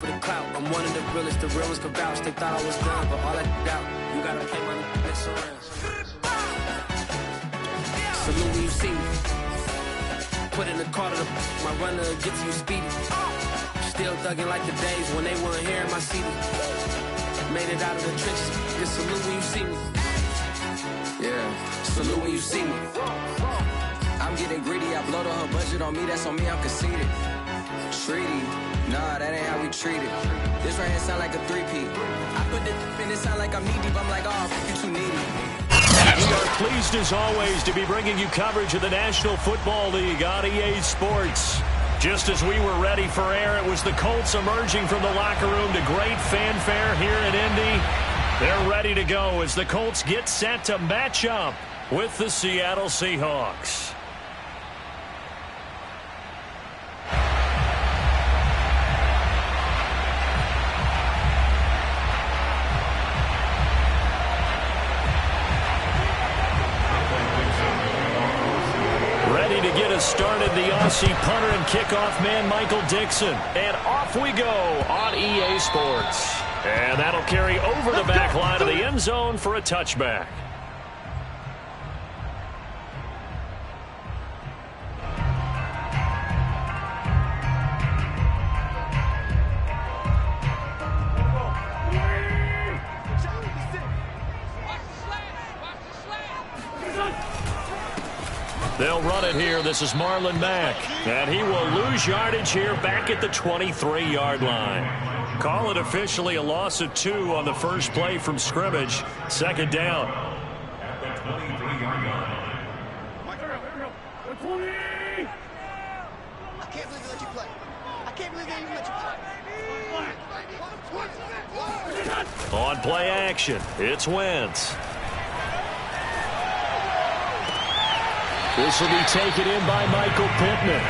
For the clout, I'm one of the realest, the realest can vouch. They thought I was done, but all I doubt, you gotta pay my next around. Salute when you see me. Put in the car to my runner gets you speedy. Still thugging like the days when they weren't here in my city. Made it out of the trenches. Just salute when you see me. Yeah, salute when you see me. I'm getting greedy, I blow the whole budget on me, that's on me, I'm conceited. Treaty, nah, that ain't how we treat it. This right here sound like a three-peat. I put this in, it sound like I'm knee deep, I'm like, oh, you too needy. We are pleased as always to be bringing you coverage of the National Football League on EA Sports. Just as we were ready for air, it was the Colts emerging from the locker room to great fanfare here in Indy. They're ready to go as the Colts get set to match up with the Seattle Seahawks. Ready to get us started, the Aussie punter and kickoff man, Michael Dixon. And off we go on EA Sports. And that'll carry over the back line of the end zone for a touchback. They'll run it here. This is Marlon Mack. And he will lose yardage here back at the 23-yard line. Call it officially a loss of 2 on the first play from scrimmage. Second down. At the 23-yard line. I can't believe they let you play. I can't believe they even let you play. On play action, it's Wentz. This will be taken in by Michael Pittman.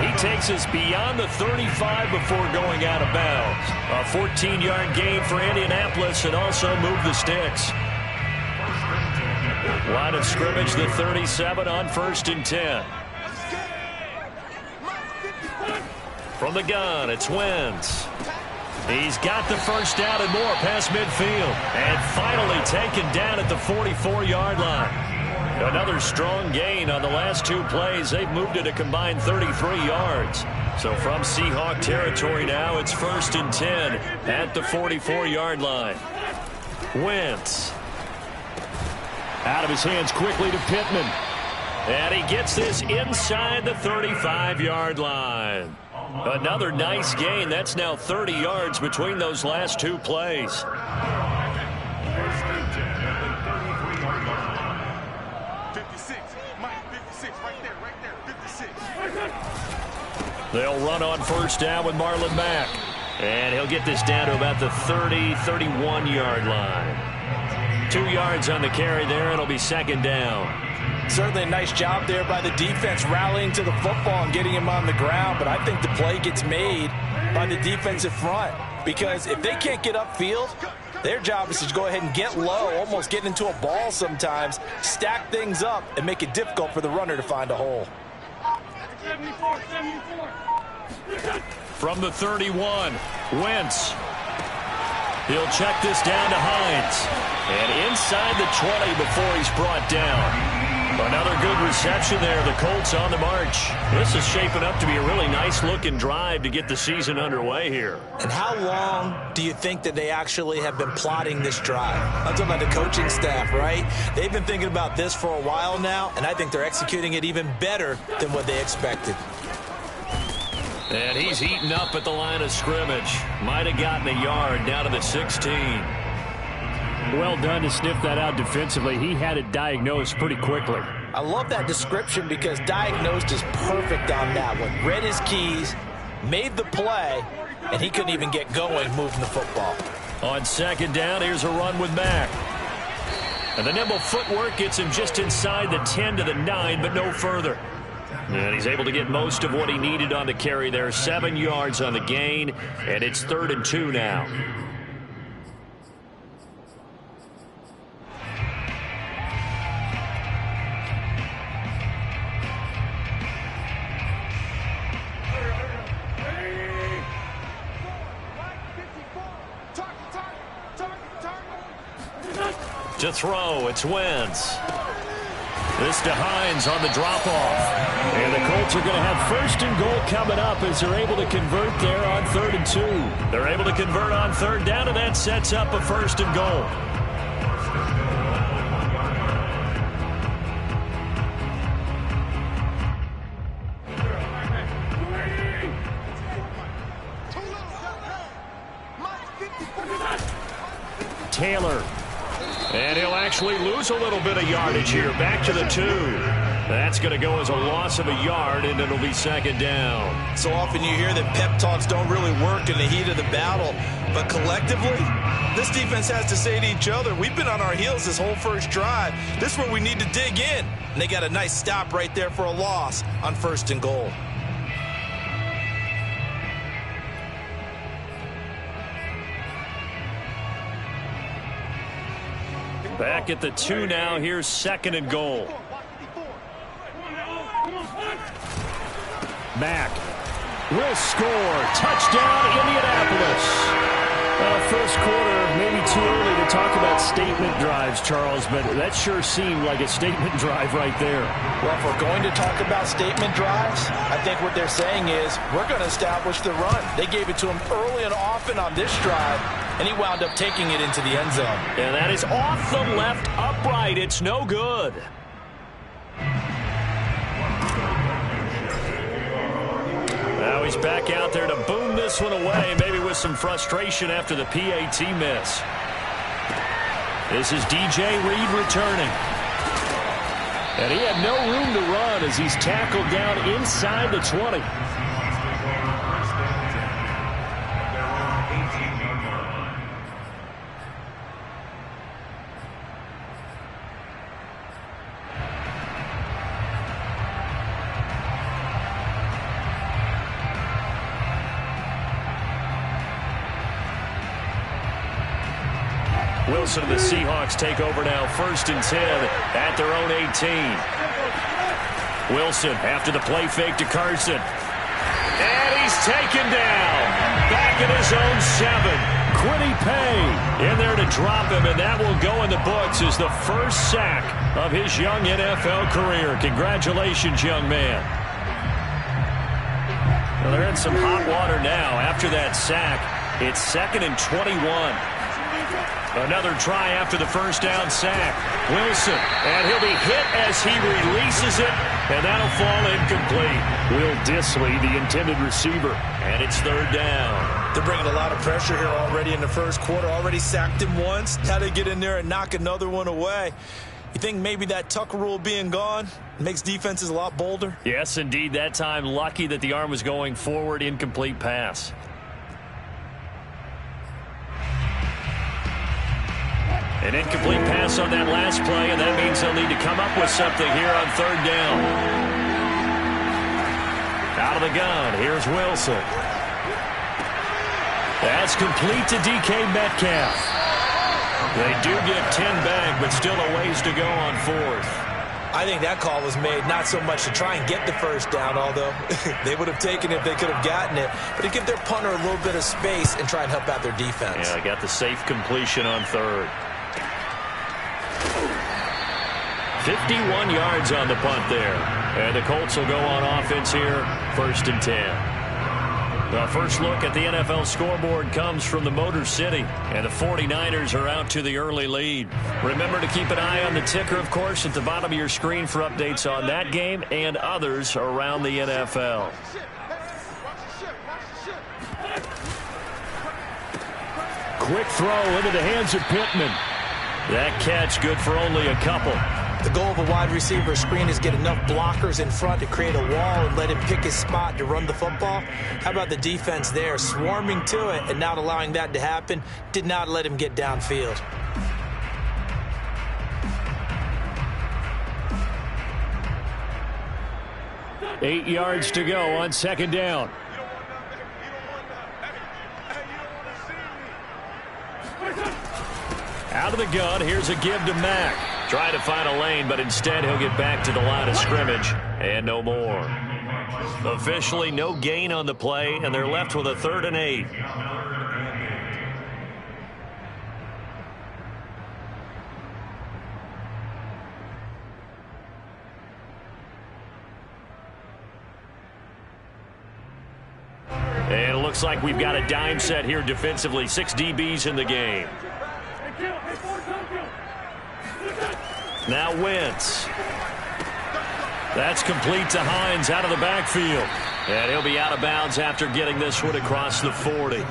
He takes us beyond the 35 before going out of bounds. A 14-yard gain for Indianapolis and also move the sticks. Line of scrimmage, the 37 on 1st and 10. From the gun, it's Wentz. He's got the first down and more past midfield. And finally taken down at the 44-yard line. Another strong gain on the last 2 plays. They've moved it a combined 33 yards. So from Seahawk territory now, it's 1st and 10 at the 44-yard line. Wentz. Out of his hands quickly to Pittman. And he gets this inside the 35-yard line. Another nice gain. That's now 30 yards between those last 2 plays. They'll run on first down with Marlon Mack. And he'll get this down to about the 30, 31-yard line. 2 yards on the carry there. It'll be second down. Certainly a nice job there by the defense rallying to the football and getting him on the ground. But I think the play gets made by the defensive front. Because if they can't get upfield, their job is to go ahead and get low, almost get into a ball sometimes, stack things up, and make it difficult for the runner to find a hole. From the 31, Wentz. He'll check this down to Hines. And inside the 20 before he's brought down. Another good reception there. The Colts on the march. This is shaping up to be a really nice-looking drive to get the season underway here. And how long do you think that they actually have been plotting this drive? I'm talking about the coaching staff, right? They've been thinking about this for a while now, and I think they're executing it even better than what they expected. And he's heating up at the line of scrimmage. Might have gotten a yard down to the 16. Well done to sniff that out defensively. He had it diagnosed pretty quickly. I love that description because diagnosed is perfect on that one. Read his keys, made the play, and he couldn't even get going moving the football. On second down, here's a run with Mack. And the nimble footwork gets him just inside the 10 to the 9, but no further. And he's able to get most of what he needed on the carry there. 7 yards on the gain, and it's 3rd and 2 now. To throw, it's Wentz. This to Hines on the drop-off. And the Colts are going to have 1st and goal coming up as they're able to convert there on 3rd and 2. They're able to convert on 3rd down, and that sets up a 1st and goal. Taylor. And he'll actually lose a little bit of yardage here. Back to the 2. That's going to go as a loss of a yard, and it'll be 2nd down. So often you hear that pep talks don't really work in the heat of the battle. But collectively, this defense has to say to each other, we've been on our heels this whole first drive. This is where we need to dig in. And they got a nice stop right there for a loss on 1st and goal. Back at the 2 now. Here's 2nd and goal. Mack will score. Touchdown, Indianapolis. First quarter, maybe too early to talk about statement drives, Charles, but that sure seemed like a statement drive right there. Well, if we're going to talk about statement drives, I think what they're saying is we're going to establish the run. They gave it to him early and often on this drive, and he wound up taking it into the end zone. And that is off the left upright. It's no good. Now he's back out there to boom this one away, maybe with some frustration after the PAT miss. This is DJ Reed returning. And he had no room to run as he's tackled down inside the 20. Wilson and the Seahawks take over now, 1st and 10 at their own 18. Wilson after the play fake to Carson. And he's taken down. Back at his own 7. Quiddy Pay in there to drop him, and that will go in the books as the first sack of his young NFL career. Congratulations, young man. Well, they're in some hot water now after that sack. It's 2nd and 21. Another try after the first down sack. Wilson, and he'll be hit as he releases it, and that'll fall incomplete. Will Dissly, the intended receiver, and it's 3rd down. They're bringing a lot of pressure here already in the first quarter. Already sacked him once. Now they get in there and knock another one away. You think maybe that Tucker rule being gone makes defenses a lot bolder? Yes, indeed. That time, lucky that the arm was going forward. Incomplete pass. An incomplete pass on that last play, and that means they'll need to come up with something here on 3rd down. Out of the gun, here's Wilson. That's complete to DK Metcalf. They do get 10 back, but still a ways to go on 4th. I think that call was made not so much to try and get the first down, although they would have taken it if they could have gotten it, but to give their punter a little bit of space and try and help out their defense. Yeah, I got the safe completion on 3rd. 51 yards on the punt there. And the Colts will go on offense here, 1st and 10. The first look at the NFL scoreboard comes from the Motor City, and the 49ers are out to the early lead. Remember to keep an eye on the ticker, of course, at the bottom of your screen for updates on that game and others around the NFL. Quick throw into the hands of Pittman. That catch good for only a couple. The goal of a wide receiver screen is get enough blockers in front to create a wall and let him pick his spot to run the football. How about the defense there, swarming to it and not allowing that to happen? Did not let him get downfield. Eight yards to go on 2nd down. Out of the gun, here's a give to Mack. Trying to find a lane, but instead he'll get back to the line of scrimmage. And no more. Officially no gain on the play, and they're left with a 3rd and 8. looks like we've got a dime set here defensively. 6 DBs in the game. Now Wentz. That's complete to Hines out of the backfield. And he'll be out of bounds after getting this one across the 40.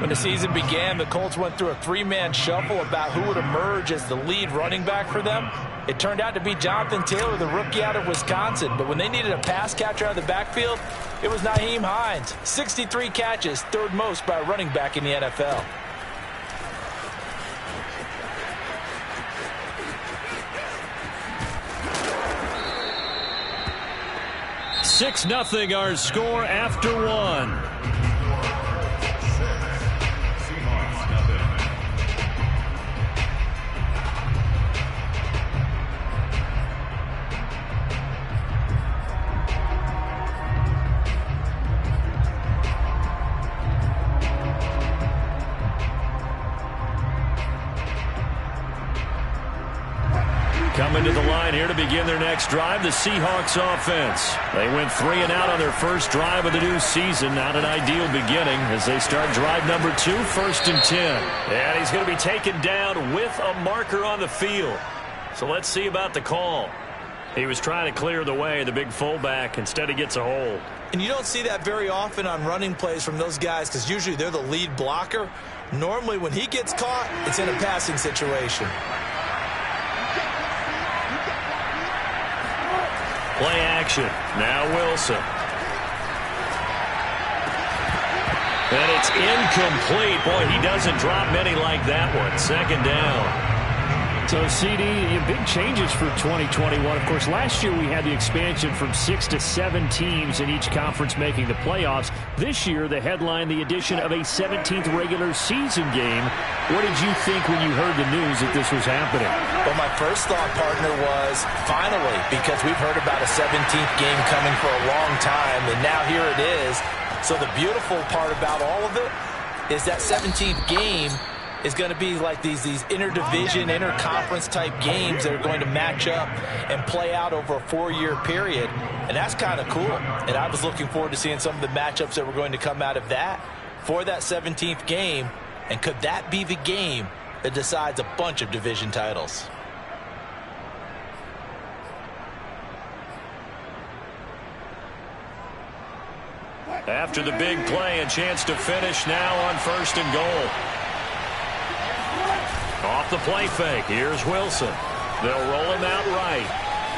When the season began, the Colts went through a 3-man shuffle about who would emerge as the lead running back for them. It turned out to be Jonathan Taylor, the rookie out of Wisconsin. But when they needed a pass catcher out of the backfield, it was Nyheim Hines. 63 catches, third most by a running back in the NFL. 6-0 our score after one. Coming to the line here to begin their next drive, the Seahawks offense. They went 3 and out on their first drive of the new season. Not an ideal beginning as they start drive number 2, 1st and 10. And he's going to be taken down with a marker on the field. So let's see about the call. He was trying to clear the way, the big fullback. Instead he gets a hold. And you don't see that very often on running plays from those guys because usually they're the lead blocker. Normally when he gets caught, it's in a passing situation. Play action. Now Wilson. And it's incomplete. Boy, he doesn't drop many like that one. 2nd down. So, CD, big changes for 2021. Of course, last year we had the expansion from 6 to 7 teams in each conference making the playoffs. This year, the headline, the addition of a 17th regular season game. What did you think when you heard the news that this was happening? Well, my first thought, partner, was finally, because we've heard about a 17th game coming for a long time, and now here it is. So the beautiful part about all of it is that 17th game is going to be like these interdivision, interconference type games that are going to match up and play out over a 4-year period. And that's kind of cool. And I was looking forward to seeing some of the matchups that were going to come out of that for that 17th game. And could that be the game that decides a bunch of division titles? After the big play, a chance to finish now on 1st and goal. Off the play fake, here's Wilson. They'll roll him out right.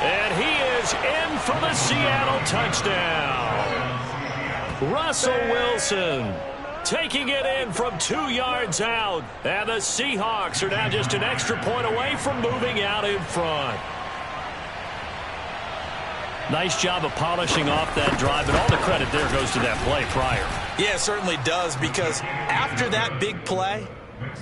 And he is in for the Seattle touchdown. Russell Wilson taking it in from 2 yards out. And the Seahawks are now just an extra point away from moving out in front. Nice job of polishing off that drive, and all the credit there goes to that play prior. Yeah, it certainly does, because after that big play,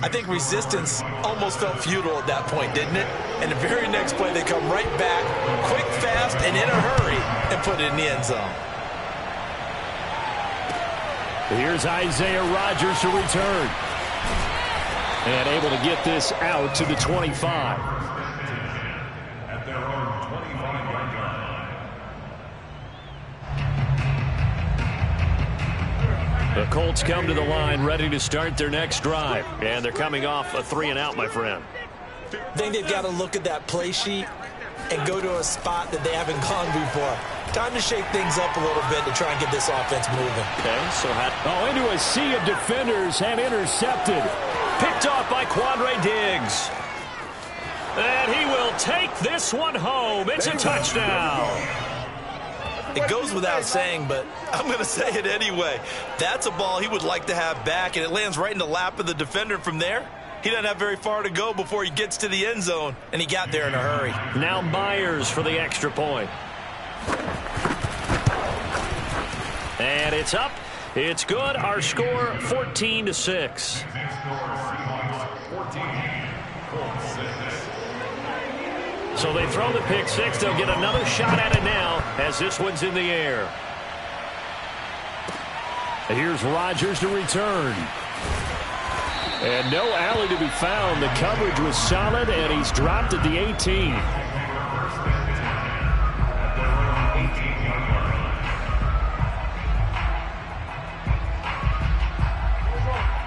I think resistance almost felt futile at that point, didn't it? And the very next play, they come right back, quick, fast, and in a hurry, and put it in the end zone. Here's Isaiah Rodgers to return. And able to get this out to the 25. At their own 25-yard line. The Colts come to the line ready to start their next drive. And they're coming off a 3 and out, my friend. I think they've got to look at that play sheet and go to a spot that they haven't gone before. Time to shake things up a little bit to try and get this offense moving. Okay, so into a sea of defenders and intercepted. picked off by Quandre Diggs. And he will take this one home. It's a touchdown. It goes without saying, but I'm going to say it anyway. That's a ball he would like to have back, and it lands right in the lap of the defender from there. He doesn't have very far to go before he gets to the end zone, and he got there in a hurry. Now Myers for the extra point. And it's up. It's good. Our score, 14-6. So they throw the pick six. They'll get another shot at it now as this one's in the air. Here's Rodgers to return. And no alley to be found. The coverage was solid, and he's dropped at the 18.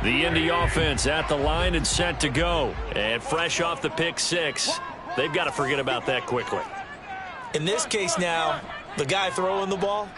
The Indy offense at the line and set to go. And fresh off the pick six, they've got to forget about that quickly. In this case now, the guy throwing the ball,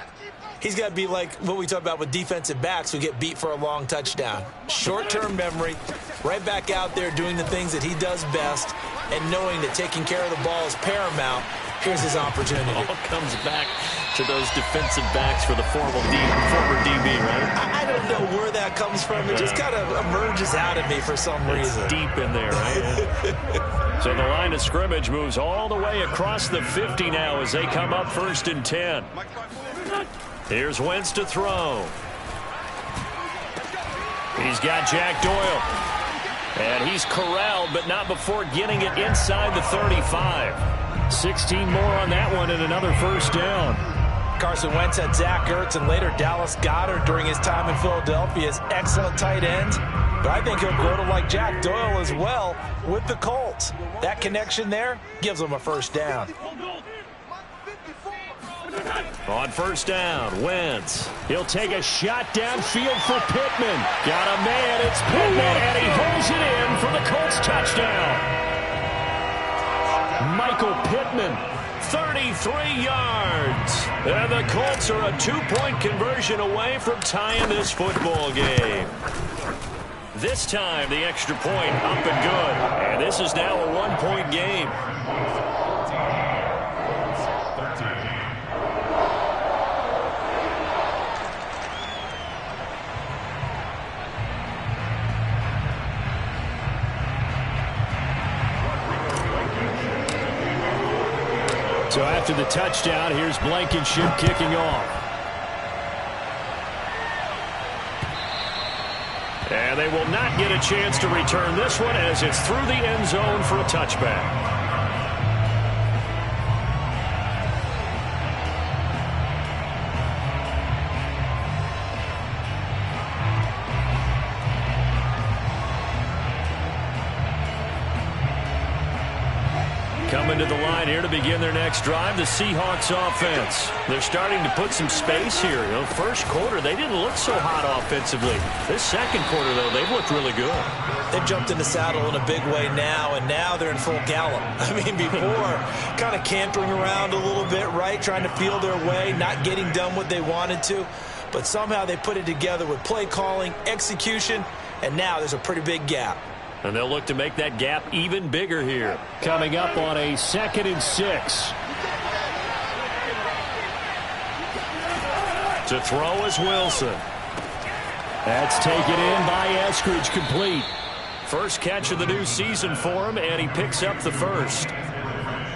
he's got to be like what we talk about with defensive backs who get beat for a long touchdown. Short-term memory, right back out there doing the things that he does best, and knowing that taking care of the ball is paramount. Here's his opportunity. All comes back to those defensive backs for the former DB, right? I don't know where that comes from. It just kind of emerges out of me for some reason. It's deep in there, right? So the line of scrimmage moves all the way across the 50 now as they come up 1st and 10. Here's Wentz to throw. He's got Jack Doyle. And he's corralled, but not before getting it inside the 35. 16 more on that one and another first down. Carson Wentz had Zach Ertz and later Dallas Goedert during his time in Philadelphia as excellent tight ends. But I think he'll grow to like Jack Doyle as well with the Colts. That connection there gives him a first down. On first down, Wentz. He'll take a shot downfield for Pittman. Got a man, it's Pittman, and he holds it in for the Colts touchdown. Michael Pittman, 33 yards. And the Colts are a 2-point conversion away from tying this football game. This time, the extra point up and good. And this is now a 1-point game. So after the touchdown, here's Blankenship kicking off. And they will not get a chance to return this one as it's through the end zone for a touchback. Coming to the line here to begin their next drive, the Seahawks offense. They're starting to put some space here. You know, first quarter, they didn't look so hot offensively. This second quarter, though, they've looked really good. They've jumped in the saddle in a big way now, and now they're in full gallop. I mean, before, kind of cantering around a little bit, right, trying to feel their way, not getting done what they wanted to. But somehow they put it together with play calling, execution, and now there's a pretty big gap. And they'll look to make that gap even bigger here. Coming up on a 2nd and 6. To throw is Wilson. That's taken in by Eskridge, complete. First catch of the new season for him, and he picks up the first.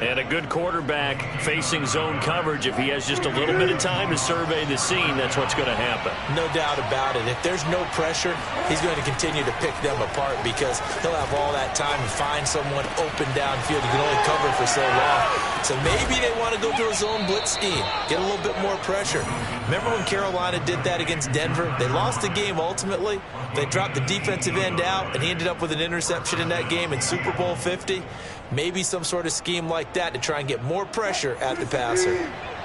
And a good quarterback facing zone coverage. If he has just a little bit of time to survey the scene, that's what's going to happen. No doubt about it. If there's no pressure, he's going to continue to pick them apart because he'll have all that time to find someone open downfield. You can only cover for so long. So maybe they want to go to a zone blitz scheme, get a little bit more pressure. Remember when Carolina did that against Denver? They lost the game ultimately. They dropped the defensive end out, and he ended up with an interception in that game in Super Bowl 50. Maybe some sort of scheme like that to try and get more pressure at the passer.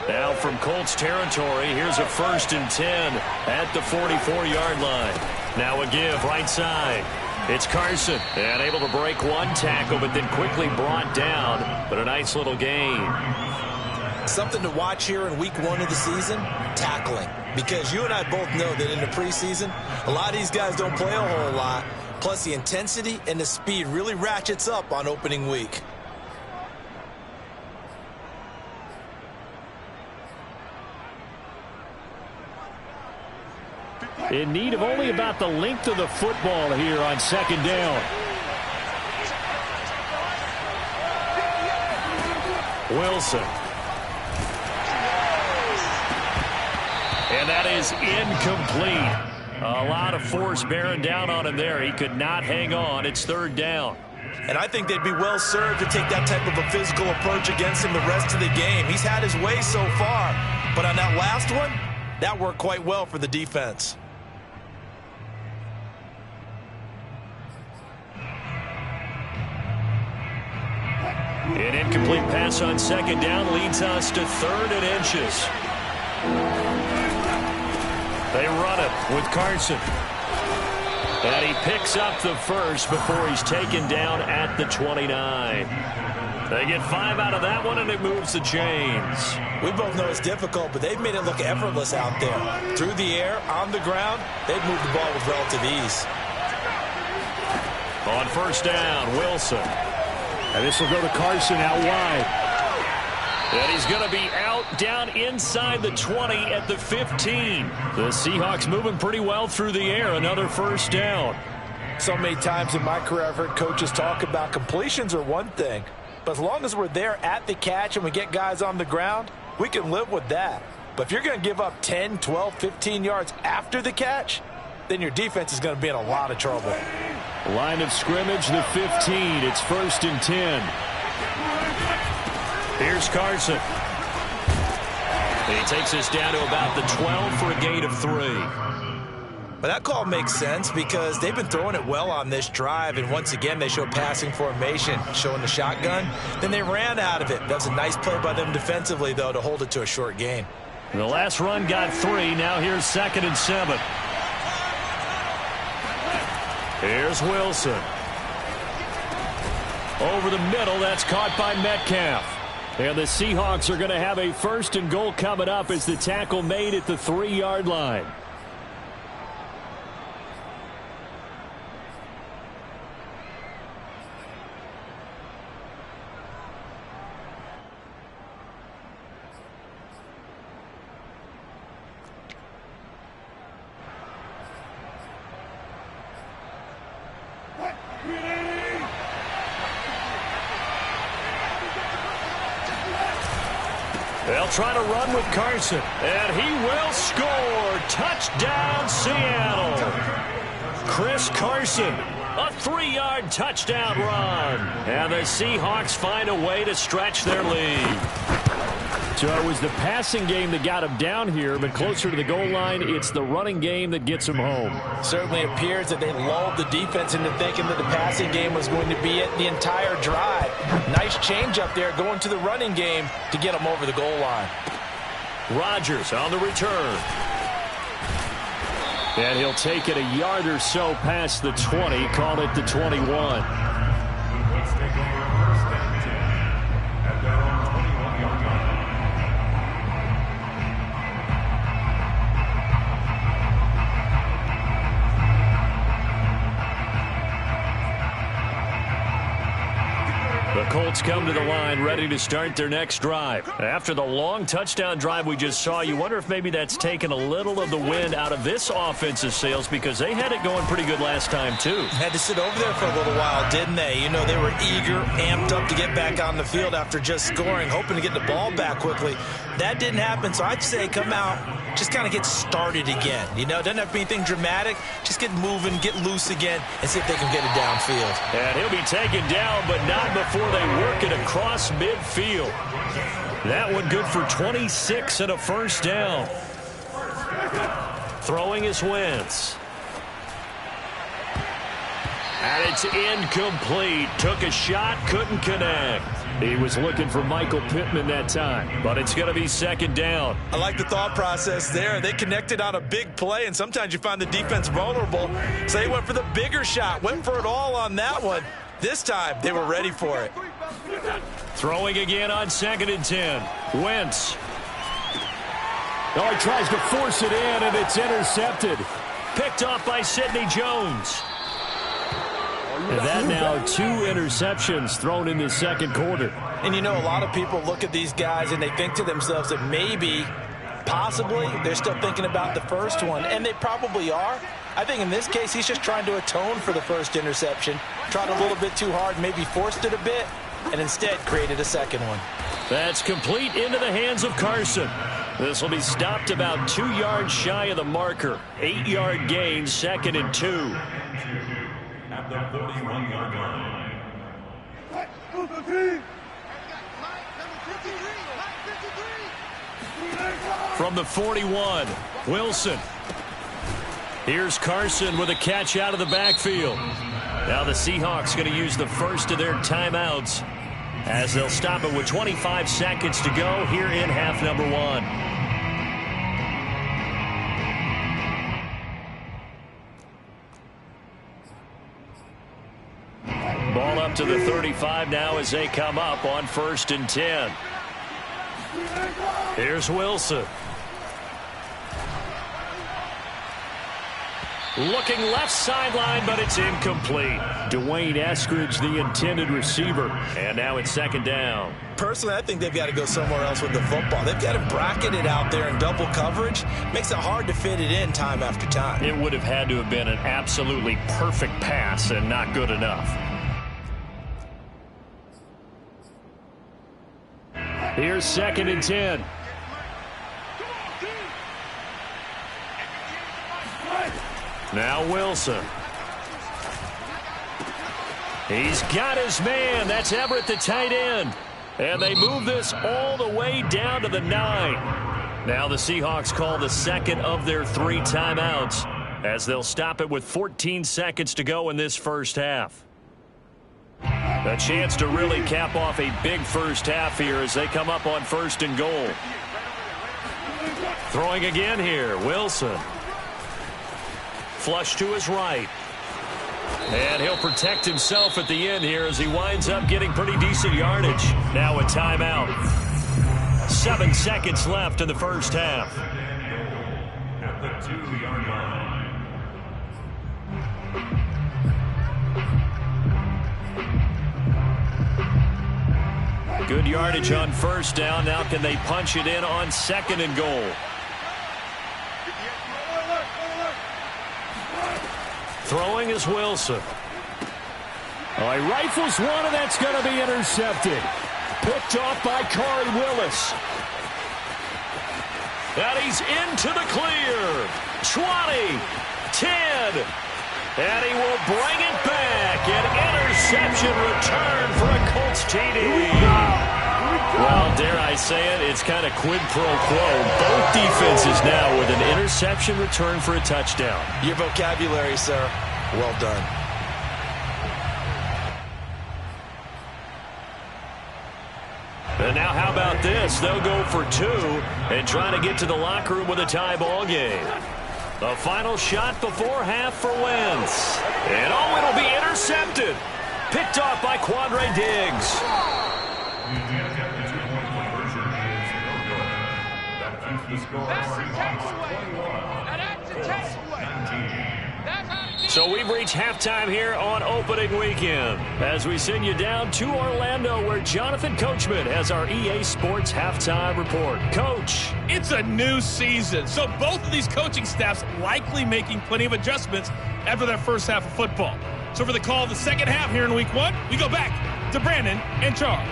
Now from Colts territory, here's a 1st and 10 at the 44-yard line. Now a give right side. It's Carson, and able to break one tackle, but then quickly brought down. But a nice little gain. Something to watch here in week 1 of the season, tackling. Because you and I both know that in the preseason, a lot of these guys don't play a whole lot. Plus, the intensity and the speed really ratchets up on opening week. In need of only about the length of the football here on 2nd down. Wilson. And that is incomplete. A lot of force bearing down on him there. He could not hang on. It's 3rd down. And I think they'd be well served to take that type of a physical approach against him the rest of the game. He's had his way so far. But on that last one, that worked quite well for the defense. An incomplete pass on 2nd down leads us to 3rd and inches. They run it with Carson. And he picks up the first before he's taken down at the 29. They get 5 out of that one, and it moves the chains. We both know it's difficult, but they've made it look effortless out there. Through the air, on the ground, they've moved the ball with relative ease. On first down, Wilson. And this will go to Carson out wide. And he's going to be out down inside the 20 at the 15. The Seahawks moving pretty well through the air. Another first down. So many times in my career I've heard coaches talk about completions are one thing. But as long as we're there at the catch and we get guys on the ground, we can live with that. But if you're going to give up 10, 12, 15 yards after the catch, then your defense is going to be in a lot of trouble. Line of scrimmage, the 15. It's 1st and 10. Here's Carson. And he takes us down to about the 12 for a gain of 3. But that call makes sense because they've been throwing it well on this drive, and once again they show passing formation, showing the shotgun. Then they ran out of it. That was a nice play by them defensively, though, to hold it to a short gain. The last run got 3. Now here's 2nd and 7. Here's Wilson. Over the middle, that's caught by Metcalf. And the Seahawks are going to have a 1st and goal coming up as the tackle made at the 3-yard line. They'll try to run with Carson, and he will score. Touchdown, Seattle. Chris Carson, a 3-yard touchdown run. And the Seahawks find a way to stretch their lead. So it was the passing game that got him down here, but closer to the goal line, it's the running game that gets him home. Certainly appears that they lulled the defense into thinking that the passing game was going to be it the entire drive. Nice change up there going to the running game to get them over the goal line. Rodgers on the return. And he'll take it a yard or so past the 20, call it the 21. The Colts come to the line ready to start their next drive. After the long touchdown drive we just saw, you wonder if maybe that's taken a little of the wind out of this offensive sails because they had it going pretty good last time too. Had to sit over there for a little while, didn't they? You know, they were eager, amped up to get back on the field after just scoring, hoping to get the ball back quickly. That didn't happen, so I'd say come out, just kind of get started again. You know, doesn't have to be anything dramatic. Just get moving, get loose again, and see if they can get it downfield. And he'll be taken down, but not before they work it across midfield. That one good for 26 and a first down. Throwing is Wentz. And it's incomplete. Took a shot, couldn't connect. He was looking for Michael Pittman that time. But it's going to be 2nd down. I like the thought process there. They connected on a big play, and sometimes you find the defense vulnerable. So they went for the bigger shot, went for it all on that one. This time, they were ready for it. Throwing again on 2nd and 10. Wentz. Oh, he tries to force it in, and it's intercepted. Picked off by Sidney Jones. And that now 2 interceptions thrown in the second quarter. And you know, a lot of people look at these guys and they think to themselves that maybe, possibly, they're still thinking about the first one. And they probably are. I think in this case, he's just trying to atone for the first interception. Tried a little bit too hard, maybe forced it a bit, and instead created a second one. That's complete into the hands of Carson. This will be stopped about 2 yards shy of the marker. 8-yard gain, 2nd and 2. At the 41-yard line. From the 41, Wilson. Here's Carson with a catch out of the backfield. Now the Seahawks going to use the first of their timeouts as they'll stop it with 25 seconds to go here in half number 1. Ball up to the 35 now as they come up on 1st and 10. Here's Wilson. Looking left sideline, but it's incomplete. Dwayne Eskridge, the intended receiver. And now it's 2nd down. Personally, I think they've got to go somewhere else with the football. They've got to bracket it out there in double coverage. Makes it hard to fit it in time after time. It would have had to have been an absolutely perfect pass and not good enough. Here's 2nd and 10. Now Wilson. He's got his man. That's Everett, the tight end. And they move this all the way down to the 9. Now the Seahawks call the 2nd of their 3 timeouts as they'll stop it with 14 seconds to go in this first half. A chance to really cap off a big first half here as they come up on 1st and goal. Throwing again here, Wilson. Flush to his right. And he'll protect himself at the end here as he winds up getting pretty decent yardage. Now a timeout. 7 seconds left in the first half. At the 2-yard line. Good yardage on 1st down. Now can they punch it in on 2nd and goal? Throwing is Wilson. Oh, he rifles one, and that's going to be intercepted. Picked off by Corey Willis. And he's into the clear. 20, 10, and he will bring it back. An interception return for a Colts TD. Well, dare I say it, it's kind of quid pro quo. Both defenses now with an interception return for a touchdown. Your vocabulary, sir. Well done. And now how about this? They'll go for 2 and try to get to the locker room with a tie ball game. The final shot before half for Wentz. And oh, it'll be intercepted. Picked off by Quandre Diggs. So we've reached halftime here on opening weekend as we send you down to Orlando where Jonathan Coachman has our EA Sports halftime report. Coach. It's a new season, so both of these coaching staffs likely making plenty of adjustments after their first half of football. So for the call of the second half here in week 1, we go back to Brandon and Charles.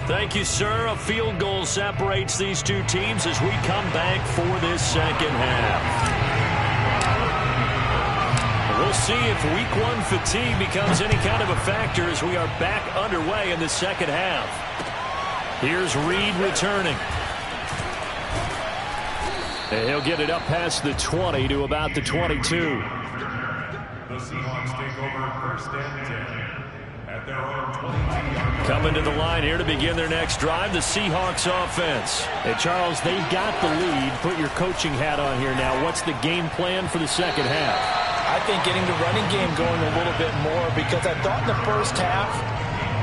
Thank you, sir. A field goal separates these two teams as we come back for this second half. We'll see if week 1 fatigue becomes any kind of a factor as we are back underway in the second half. Here's Reed returning. And he'll get it up past the 20 to about the 22. The Seahawks take over 1st and 10. At their own 22-yard. Coming to the line here to begin their next drive, the Seahawks offense. Hey, Charles, they've got the lead. Put your coaching hat on here now. What's the game plan for the second half? I think getting the running game going a little bit more because I thought in the first half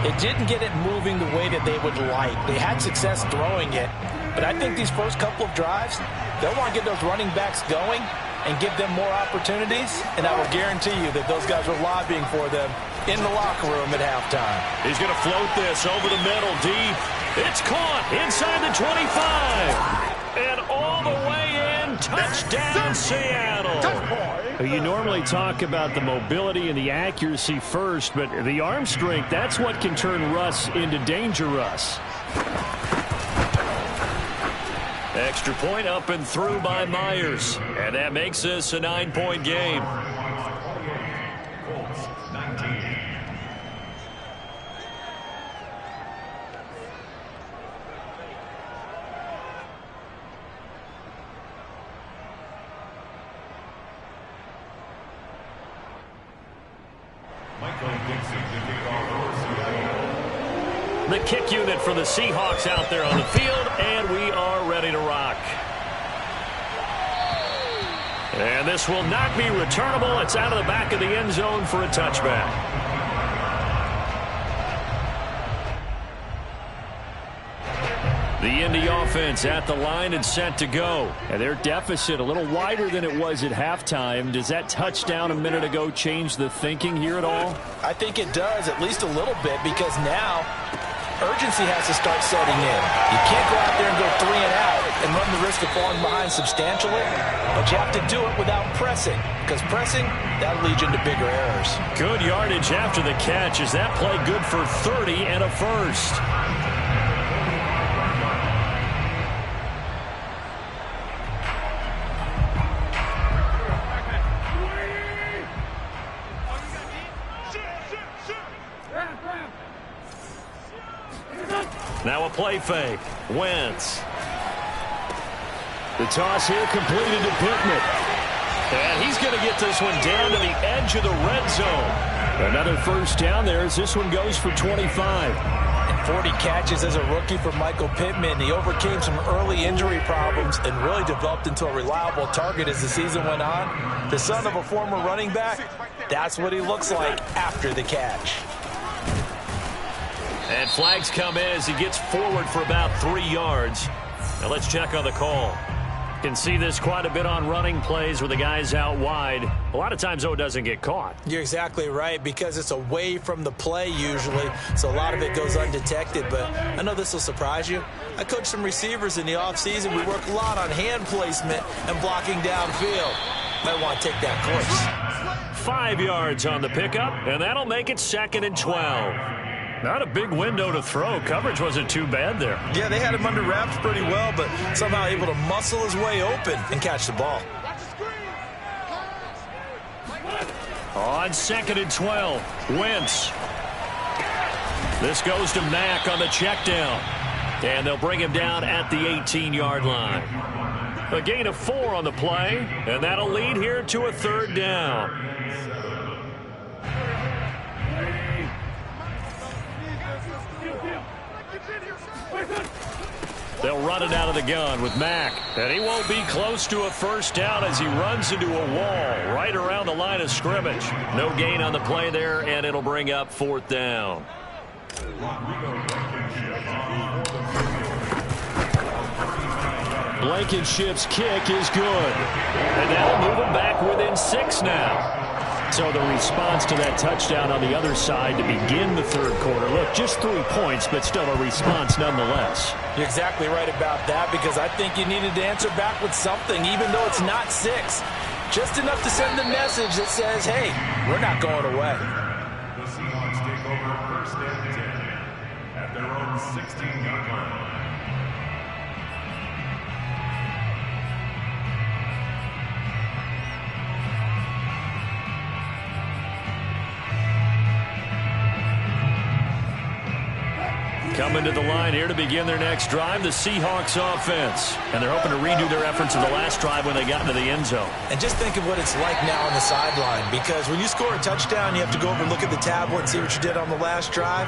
it didn't get it moving the way that they would like. They had success throwing it, but I think these first couple of drives, they'll want to get those running backs going and give them more opportunities, and I will guarantee you that those guys are lobbying for them in the locker room at halftime. He's going to float this over the middle deep. It's caught inside the 25. And all the way in. Touchdown, Seattle. You normally talk about the mobility and the accuracy first, but the arm strength, that's what can turn Russ into danger Russ. Extra point up and through by Myers. And that makes this a 9-point game. Colts 19. The kick unit for the Seahawks out there on the field, and we are ready to rock. And this will not be returnable. It's out of the back of the end zone for a touchback. The Indy offense at the line and set to go. And their deficit a little wider than it was at halftime. Does that touchdown a minute ago change the thinking here at all? I think it does, at least a little bit, because now urgency has to start setting in. You can't go out there and go 3 and out and run the risk of falling behind substantially, but you have to do it without pressing, because pressing, that'll lead you into bigger errors. Good yardage after the catch. Is that play good for 30 and a first? Now a play fake. Wentz. The toss here completed to Pittman. And he's going to get this one down to the edge of the red zone. Another first down there as this one goes for 25. And 40 catches as a rookie for Michael Pittman. He overcame some early injury problems and really developed into a reliable target as the season went on. The son of a former running back, that's what he looks like after the catch. And flags come in as he gets forward for about 3 yards. Now let's check on the call. Can see this quite a bit on running plays with the guys out wide. A lot of times, though, it doesn't get caught. You're exactly right, because it's away from the play usually, so a lot of it goes undetected. But I know this will surprise you. I coach some receivers in the offseason. We work a lot on hand placement and blocking downfield. Might want to take that course. 5 yards on the pickup, and that'll make it 2nd and 12. Not a big window to throw. Coverage wasn't too bad there. Yeah, they had him under wraps pretty well, but somehow able to muscle his way open and catch the ball. On 2nd and 12, Wentz. This goes to Mack on the check down. And they'll bring him down at the 18-yard line. A gain of 4 on the play, and that'll lead here to a 3rd down. They'll run it out of the gun with Mack. And he won't be close to a first down as he runs into a wall right around the line of scrimmage. No gain on the play there, and it'll bring up 4th down. Blankenship's kick is good. And that'll move him back within 6 now. So the response to that touchdown on the other side to begin the 3rd quarter. Look, just 3 points, but still a response nonetheless. You're exactly right about that, because I think you needed to answer back with something, even though it's not 6. Just enough to send the message that says, hey, we're not going away. The Seahawks take over 1st and 10 at their own 16-yard line. Coming to the line here to begin their next drive, the Seahawks offense. And they're hoping to redo their efforts in the last drive when they got into the end zone. And just think of what it's like now on the sideline, because when you score a touchdown, you have to go over and look at the tablet and see what you did on the last drive.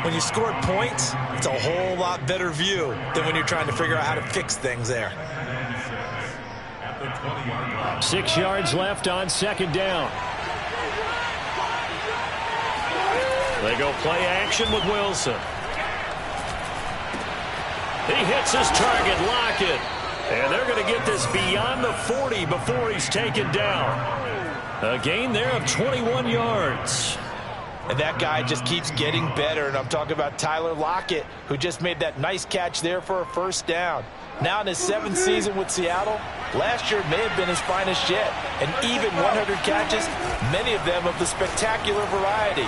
When you scored points, it's a whole lot better view than when you're trying to figure out how to fix things there. 6 yards left on 2nd down. They go play action with Wilson. He hits his target, Lockett. And they're going to get this beyond the 40 before he's taken down. A gain there of 21 yards. And that guy just keeps getting better. And I'm talking about Tyler Lockett, who just made that nice catch there for a first down. Now in his 7th season with Seattle, last year may have been his finest yet. And even 100 catches, many of them of the spectacular variety.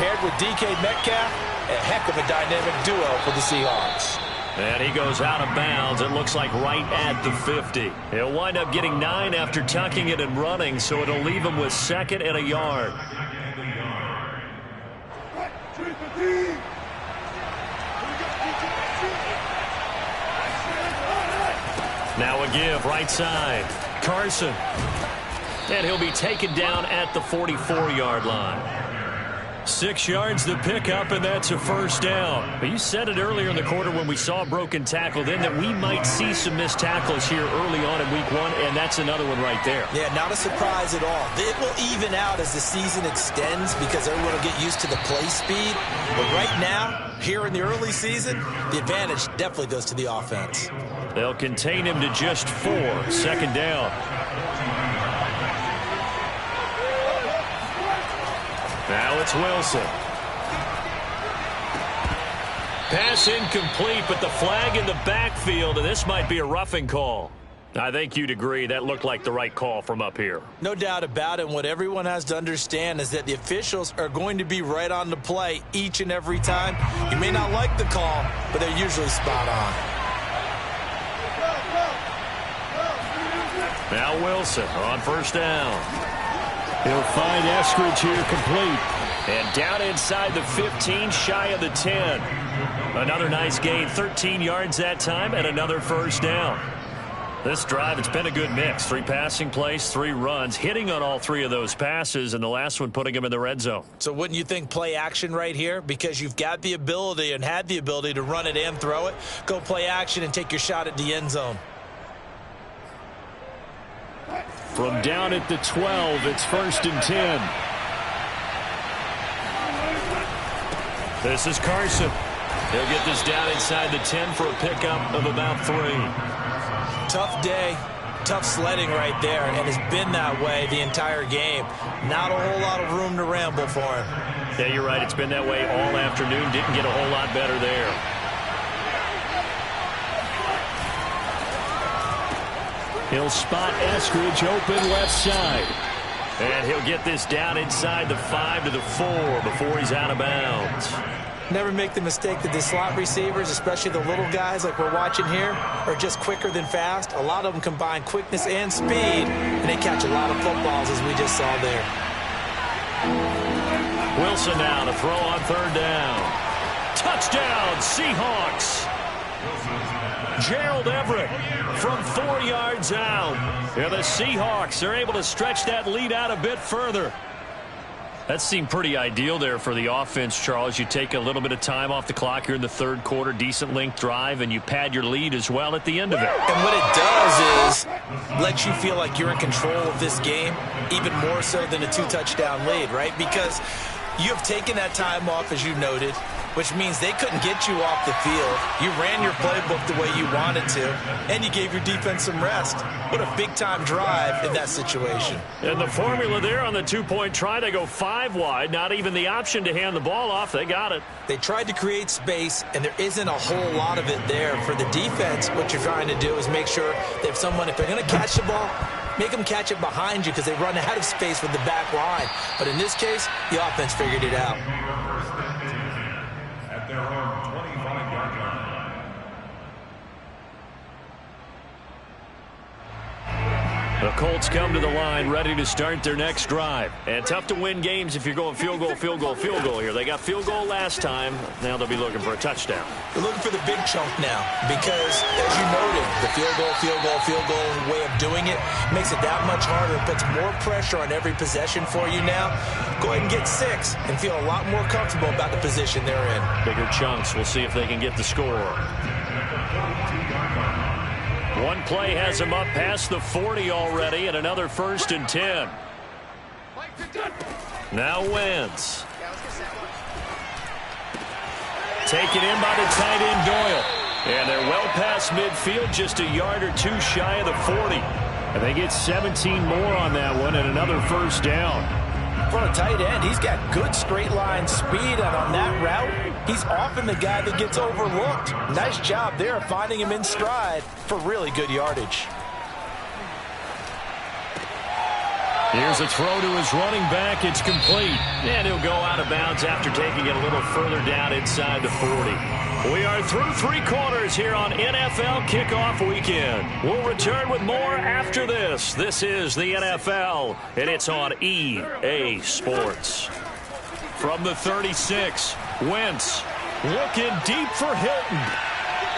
Paired with DK Metcalf, a heck of a dynamic duo for the Seahawks. And he goes out of bounds, it looks like right at the 50. He'll wind up getting 9 after tucking it and running, so it'll leave him with 2nd and a yard. Now a give, right side. Carson. And he'll be taken down at the 44-yard line. 6 yards to pick up, and that's a first down. But you said it earlier in the quarter when we saw a broken tackle then that we might see some missed tackles here early on in week 1, and that's another one right there. Yeah, not a surprise at all. It will even out as the season extends because everyone will get used to the play speed. But right now, here in the early season, the advantage definitely goes to the offense. They'll contain him to just 4. Second down. Now it's Wilson. Pass incomplete, but the flag in the backfield, and this might be a roughing call. I think you'd agree that looked like the right call from up here. No doubt about it. What everyone has to understand is that the officials are going to be right on the play each and every time. You may not like the call, but they're usually spot on. Now Wilson on first down. He'll find Eskridge here complete. And down inside the 15, shy of the 10. Another nice gain, 13 yards that time, and another first down. This drive, it's been a good mix. 3 passing plays, 3 runs, hitting on all 3 of those passes, and the last one putting him in the red zone. So wouldn't you think play action right here? Because you've got the ability and had the ability to run it and throw it. Go play action and take your shot at the end zone. From down at the 12, it's 1st and 10. This is Carson. He'll get this down inside the 10 for a pickup of about 3. Tough day, tough sledding right there, and it's been that way the entire game. Not a whole lot of room to ramble for him. Yeah, you're right. It's been that way all afternoon. Didn't get a whole lot better there. He'll spot Eskridge open left side. And he'll get this down inside the 5 to the 4 before he's out of bounds. Never make the mistake that the slot receivers, especially the little guys like we're watching here, are just quicker than fast. A lot of them combine quickness and speed, and they catch a lot of footballs, as we just saw there. Wilson now to throw on 3rd down. Touchdown, Seahawks. Gerald Everett from 4 yards out. Yeah, the Seahawks are able to stretch that lead out a bit further. That seemed pretty ideal there for the offense, Charles. You take a little bit of time off the clock here in the 3rd quarter, decent length drive, and you pad your lead as well at the end of it. And what it does is let you feel like you're in control of this game, even more so than a 2-touchdown lead, right? Because you have taken that time off, as you noted, which means they couldn't get you off the field. You ran your playbook the way you wanted to, and you gave your defense some rest. What a big-time drive in that situation. And the formula there on the 2-point try, they go 5 wide, not even the option to hand the ball off. They got it. They tried to create space, and there isn't a whole lot of it there. For the defense, what you're trying to do is make sure that if they're going to catch the ball, make them catch it behind you because they run out of space with the back line. But in this case, the offense figured it out. At their own 25-yard line. The Colts come to the line ready to start their next drive. And tough to win games if you're going field goal, field goal, field goal here. They got field goal last time. Now they'll be looking for a touchdown. They're looking for the big chunk now because, as you noted, the field goal way of doing it makes it that much harder. It puts more pressure on every possession for you now. Go ahead and get 6 and feel a lot more comfortable about the position they're in. Bigger chunks. We'll see if they can get the score. One play has him up past the 40 already, and another 1st and 10. Now Wentz. Taken in by the tight end Doyle. And they're well past midfield, just a yard or 2 shy of the 40. And they get 17 more on that one and another 1st down. For a tight end, he's got good straight line speed, and on that route, he's often the guy that gets overlooked. Nice job there finding him in stride for really good yardage. Here's a throw to his running back. It's complete. And he'll go out of bounds after taking it a little further down inside the 40. We are through 3 quarters here on NFL Kickoff Weekend. We'll return with more after this. This is the NFL, and it's on EA Sports. From the 36, Wentz looking deep for Hilton.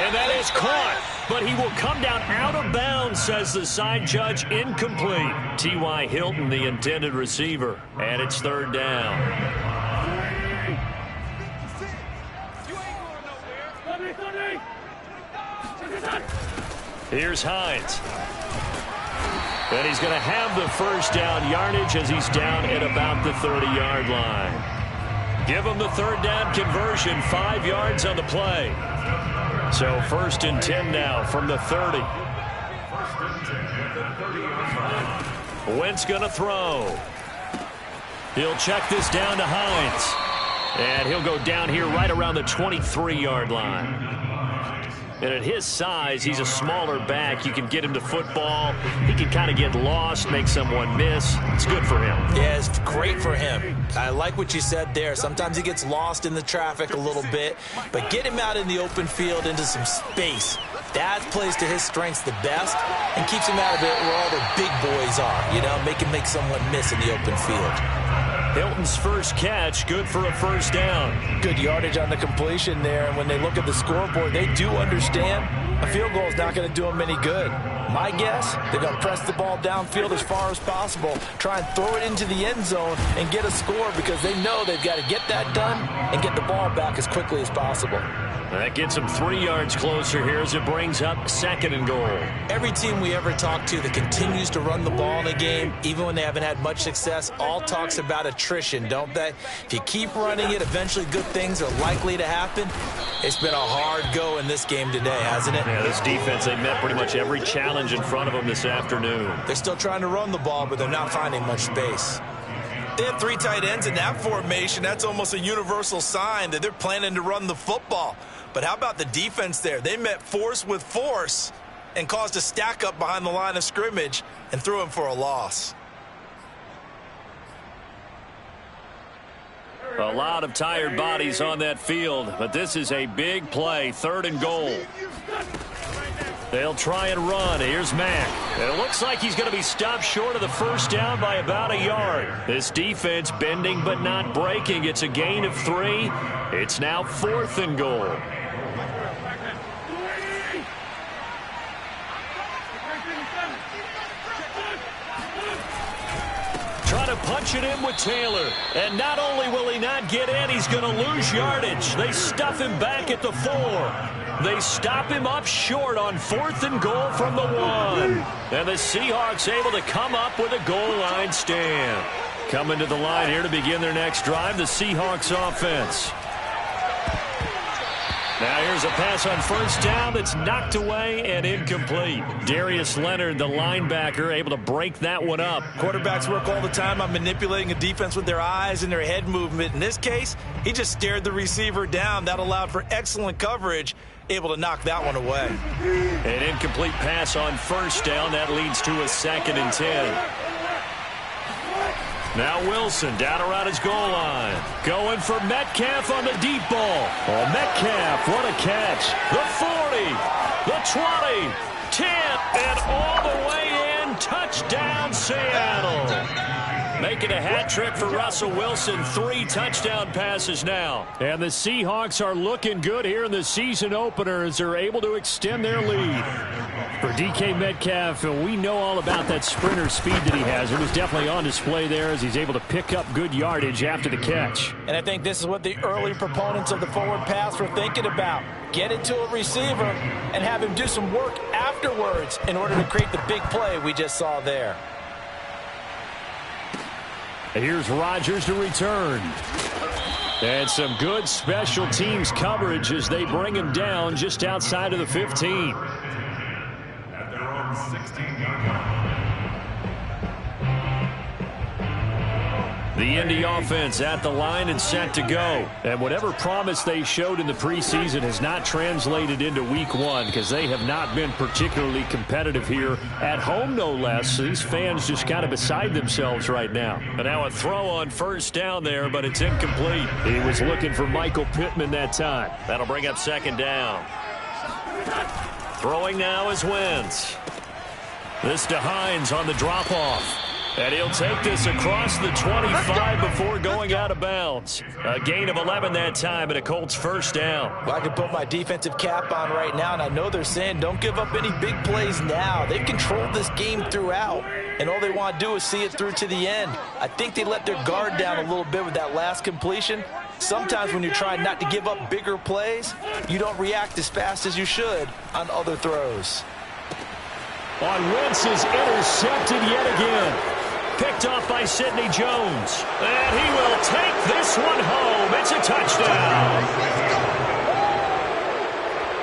And that is caught, but he will come down out of bounds, says the side judge. Incomplete. T.Y. Hilton, the intended receiver, and it's 3rd down. Here's Hines. And he's going to have the first down yardage as he's down at about the 30-yard line. Give him the third down conversion, 5 yards on the play. So 1st and 10 now from the 30. Wentz going to throw. He'll check this down to Hines. And he'll go down here right around the 23-yard line. And at his size, he's a smaller back. You can get him to football. He can kind of get lost, make someone miss. It's good for him. Yeah, it's great for him. I like what you said there. Sometimes he gets lost in the traffic a little bit. But get him out in the open field into some space. That plays to his strengths the best and keeps him out of it where all the big boys are. You know, make him make someone miss in the open field. Hilton's first catch, good for a first down. Good yardage on the completion there, and when they look at the scoreboard, they do understand a field goal is not going to do them any good. My guess, they're going to press the ball downfield as far as possible, try and throw it into the end zone and get a score because they know they've got to get that done and get the ball back as quickly as possible. That gets them 3 yards closer here as it brings up 2nd and goal. Every team we ever talk to that continues to run the ball in a game, even when they haven't had much success, all talks about attrition, don't they? If you keep running it, eventually good things are likely to happen. It's been a hard go in this game today, hasn't it? Yeah, this defense, they met pretty much every challenge in front of them this afternoon. They're still trying to run the ball, but they're not finding much space. They have 3 tight ends in that formation. That's almost a universal sign that they're planning to run the football. But how about the defense there? They met force with force and caused a stack up behind the line of scrimmage and threw him for a loss. A lot of tired bodies on that field, but this is a big play, 3rd and goal. They'll try and run. Here's Mack. It looks like he's going to be stopped short of the first down by about a yard. This defense bending but not breaking. It's a gain of 3. It's now 4th and goal. Try to punch it in with Taylor. And not only will he not get in, he's going to lose yardage. They stuff him back at the 4. They stop him up short on 4th and goal from the 1. And the Seahawks able to come up with a goal line stand. Coming to the line here to begin their next drive, the Seahawks offense. Now here's a pass on first down that's knocked away and incomplete. Darius Leonard, the linebacker, able to break that one up. Quarterbacks work all the time on manipulating a defense with their eyes and their head movement. In this case, he just stared the receiver down. That allowed for excellent coverage, able to knock that one away. An incomplete pass on first down. That leads to a 2nd and 10. Now Wilson down around his goal line. Going for Metcalf on the deep ball. Oh, Metcalf, what a catch. The 40, the 20, 10, and all the way in. Touchdown, Seattle. Making a hat trick for Russell Wilson. 3 touchdown passes now. And the Seahawks are looking good here in the season opener as they're able to extend their lead. For DK Metcalf, we know all about that sprinter speed that he has. It was definitely on display there as he's able to pick up good yardage after the catch. And I think this is what the early proponents of the forward pass were thinking about. Get it to a receiver and have him do some work afterwards in order to create the big play we just saw there. Here's Rodgers to return. And some good special teams coverage as they bring him down just outside of the 15. At their own 16-yard line. The Indy offense at the line and set to go. And whatever promise they showed in the preseason has not translated into week 1 because they have not been particularly competitive here at home, no less. These fans just kind of beside themselves right now. And now a throw on first down there, but it's incomplete. He was looking for Michael Pittman that time. That'll bring up 2nd down. Throwing now is Wentz. This to Hines on the drop-off. And he'll take this across the 25 before going out of bounds. A gain of 11 that time and a Colts first down. Well, I can put my defensive cap on right now, and I know they're saying don't give up any big plays now. They've controlled this game throughout, and all they want to do is see it through to the end. I think they let their guard down a little bit with that last completion. Sometimes when you're trying not to give up bigger plays, you don't react as fast as you should on other throws. on Wentz is intercepted yet again. Picked off by Sidney Jones. And he will take this one home. It's a touchdown.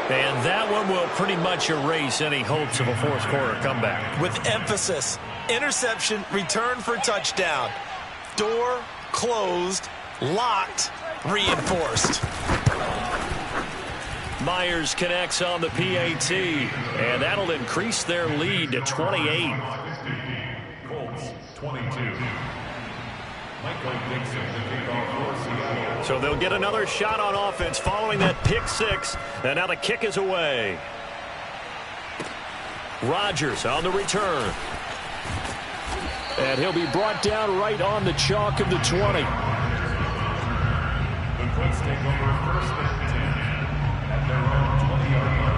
And that one will pretty much erase any hopes of a fourth quarter comeback. With emphasis, interception, return for touchdown. Door closed, locked, reinforced. Myers connects on the PAT, and that'll increase their lead to 28. Colts 22. Michael Dixon to kick off for Seattle. So they'll get another shot on offense following that pick six, and now the kick is away. Rodgers on the return. And he'll be brought down right on the chalk of the 20. The Colts take over first and 10 at their own 20-yard line.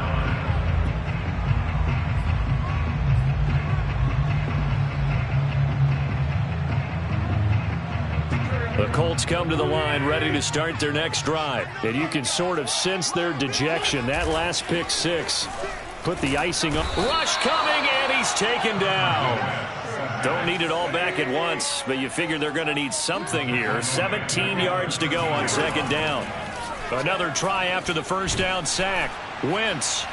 The Colts come to the line ready to start their next drive. And you can sort of sense their dejection. That last pick six put the icing on. Rush coming, and he's taken down. Don't need it all back at once, but you figure they're going to need something here. 17 yards to go on second down. Another try after the first down sack. Wentz.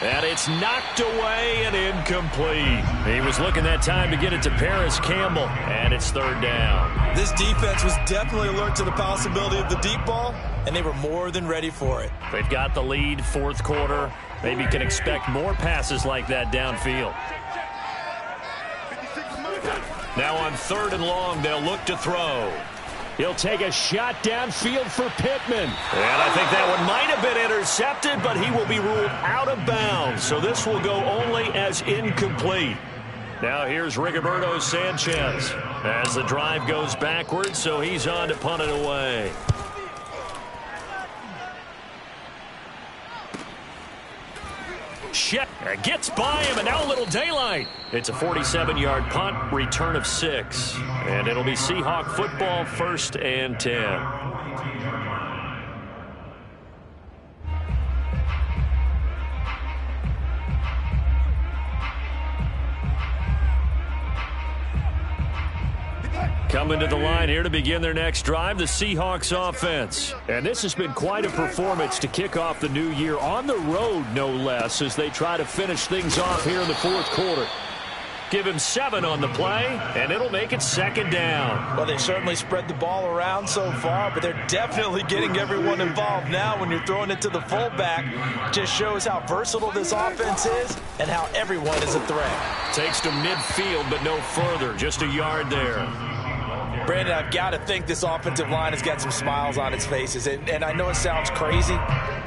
And it's knocked away and incomplete. He was looking that time to get it to Paris Campbell, and it's third down. This defense was definitely alert to the possibility of the deep ball, and they were more than ready for it. They've got the lead, fourth quarter. Maybe can expect more passes like that downfield. Now on third and long, they'll look to throw. He'll take a shot downfield for Pittman. And I think that one might have been intercepted, but he will be ruled out of bounds. So this will go only as incomplete. Now here's Rigoberto Sanchez as the drive goes backwards, so he's on to punt it away. Shep gets by him, and now a little daylight. It's a 47-yard punt, return of 6. And it'll be Seahawk football, 1st and 10. Coming to the line here to begin their next drive, the Seahawks offense. And this has been quite a performance to kick off the new year on the road, no less, as they try to finish things off here in the fourth quarter. Give him 7 on the play, and it'll make it second down. Well, they certainly spread the ball around so far, but they're definitely getting everyone involved now when you're throwing it to the fullback. Just shows how versatile this offense is and how everyone is a threat. Takes to midfield, but no further. Just a yard there. Brandon, I've got to think this offensive line has got some smiles on its faces. And I know it sounds crazy,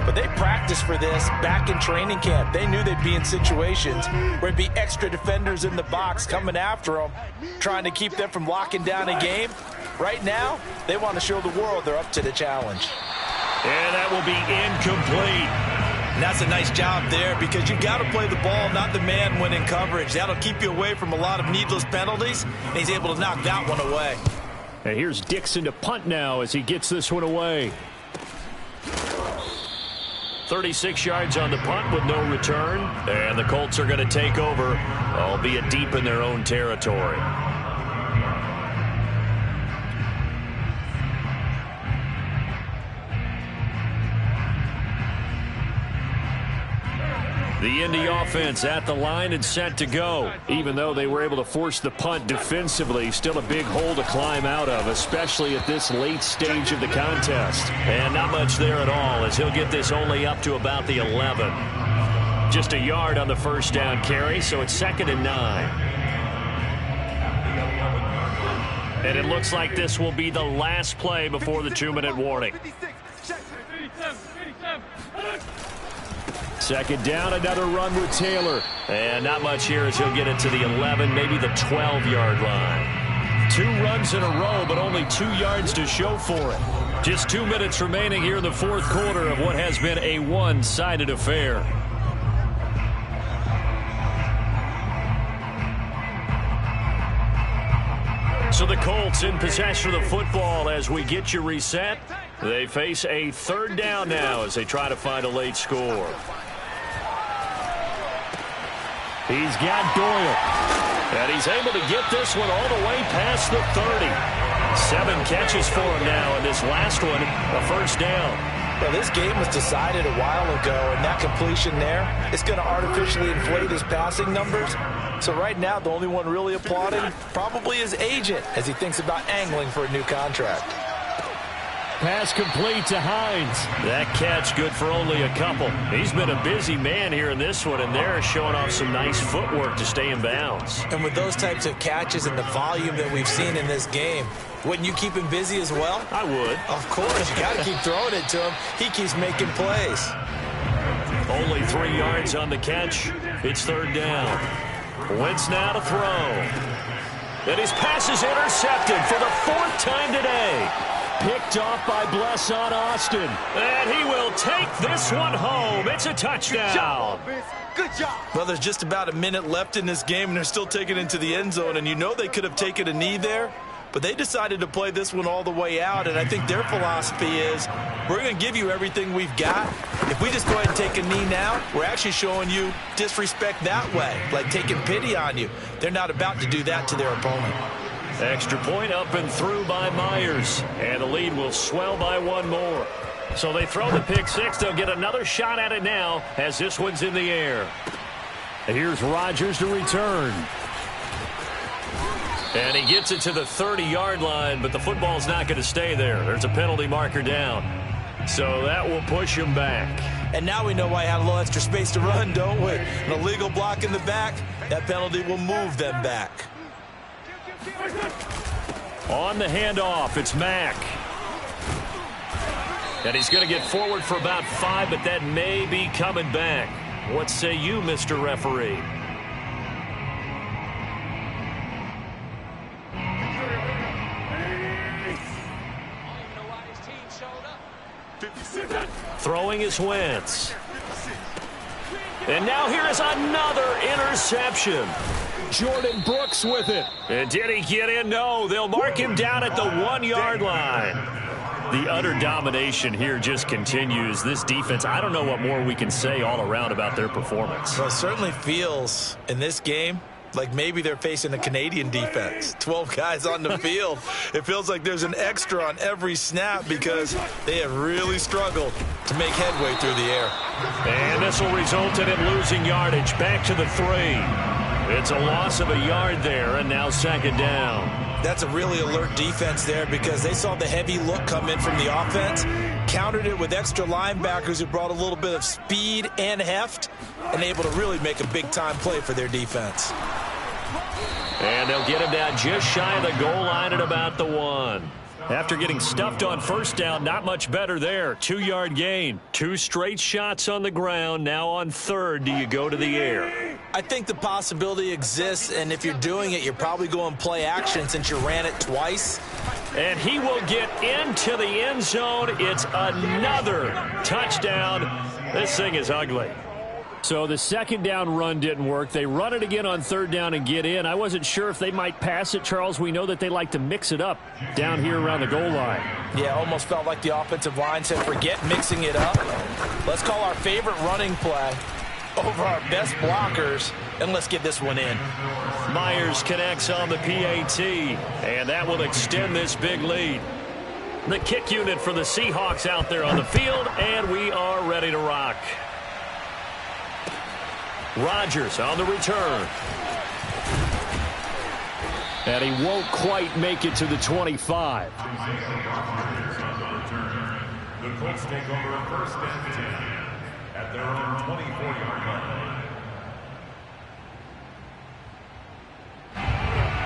but they practiced for this back in training camp. They knew they'd be in situations where there'd be extra defenders in the box coming after them, trying to keep them from locking down a game. Right now, they want to show the world they're up to the challenge. And that will be incomplete. And that's a nice job there because you got to play the ball, not the man when in coverage. That'll keep you away from a lot of needless penalties, and he's able to knock that one away. And here's Dixon to punt now as he gets this one away. 36 yards on the punt with no return. And the Colts are going to take over, albeit deep in their own territory. The Indy offense at the line and set to go. Even though they were able to force the punt defensively, still a big hole to climb out of, especially at this late stage of the contest. And not much there at all, as he'll get this only up to about the 11. Just a yard on the first down carry, so it's 2nd and 9. And it looks like this will be the last play before the 2-minute warning. Second down, another run with Taylor. And not much here as he'll get it to the 11, maybe the 12-yard line. 2 runs in a row, but only 2 yards to show for it. Just 2 minutes remaining here in the fourth quarter of what has been a one-sided affair. So the Colts in possession of the football as we get you reset. They face a third down now as they try to find a late score. He's got Doyle. And he's able to get this one all the way past the 30. 7 catches for him now, and this last one, a first down. Well, this game was decided a while ago, and that completion there is going to artificially inflate his passing numbers. So right now, the only one really applauding probably his agent as he thinks about angling for a new contract. Pass complete to Hines. That catch good for only a couple. He's been a busy man here in this one, and they're showing off some nice footwork to stay in bounds. And with those types of catches and the volume that we've seen in this game, wouldn't you keep him busy as well? I would. Of course. You got to keep throwing it to him. He keeps making plays. Only 3 yards on the catch. It's third down. Wentz now to throw. And his pass is intercepted for the 4th time today. Picked off by Blesson Austin. And he will take this one home. It's a touchdown. Good job. Well, there's just about a minute left in this game, and they're still taking it into the end zone. And you know they could have taken a knee there, but they decided to play this one all the way out. And I think their philosophy is, we're going to give you everything we've got. If we just go ahead and take a knee now, we're actually showing you disrespect that way, like taking pity on you. They're not about to do that to their opponent. Extra point up and through by Myers. And the lead will swell by 1 more. So they throw the pick 6. They'll get another shot at it now as this one's in the air. Here's Rodgers to return. And he gets it to the 30-yard line, but the football's not going to stay there. There's a penalty marker down. So that will push him back. And now we know why he had a little extra space to run, don't we? An illegal block in the back, that penalty will move them back. On the handoff, it's Mack. And he's going to get forward for about 5, but that may be coming back. What say you, Mr. Referee? Throwing is Wentz. And now here is another interception. Jordan Brooks with it. And did he get in? No, they'll mark him down at the 1-yard line. The utter domination here just continues. This defense, I don't know what more we can say all around about their performance. Well, it certainly feels in this game like maybe they're facing a Canadian defense. 12 guys on the field. It feels like there's an extra on every snap because they have really struggled to make headway through the air. And this will result in him losing yardage back to the 3. It's a loss of a yard there, and now 2nd down. That's a really alert defense there because they saw the heavy look come in from the offense, countered it with extra linebackers who brought a little bit of speed and heft, and able to really make a big-time play for their defense. And they'll get him down just shy of the goal line at about the 1. After getting stuffed on first down, not much better there. 2-yard gain. 2 straight shots on the ground. Now on 3rd, do you go to the air? I think the possibility exists, and if you're doing it, you're probably going play action since you ran it twice. And he will get into the end zone. It's another touchdown. This thing is ugly. So the 2nd down run didn't work. They run it again on 3rd down and get in. I wasn't sure if they might pass it, Charles. We know that they like to mix it up down here around the goal line. Yeah, almost felt like the offensive line said, forget mixing it up. Let's call our favorite running play over our best blockers, and let's get this one in. Myers connects on the PAT, and that will extend this big lead. The kick unit for the Seahawks out there on the field, and we are ready to rock. Rodgers on the return. And he won't quite make it to the 25. The Colts take over 1st and 10 at their own 24-yard line.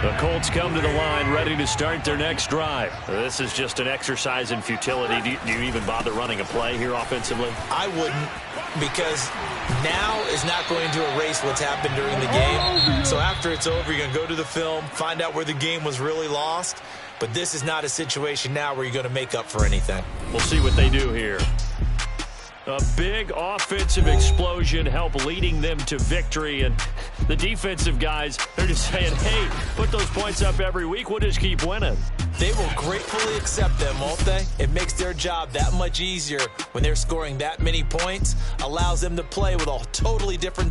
The Colts come to the line ready to start their next drive. This is just an exercise in futility. Do you even bother running a play here offensively? I wouldn't, because now is not going to erase what's happened during the game. So after it's over, you're going to go to the film, find out where the game was really lost. But this is not a situation now where you're going to make up for anything. We'll see what they do here. A big offensive explosion help leading them to victory. And the defensive guys, they're just saying, hey, put those points up every week. We'll just keep winning. They will gratefully accept them, won't they? It makes their job that much easier when they're scoring that many points. Allows them to play with a totally different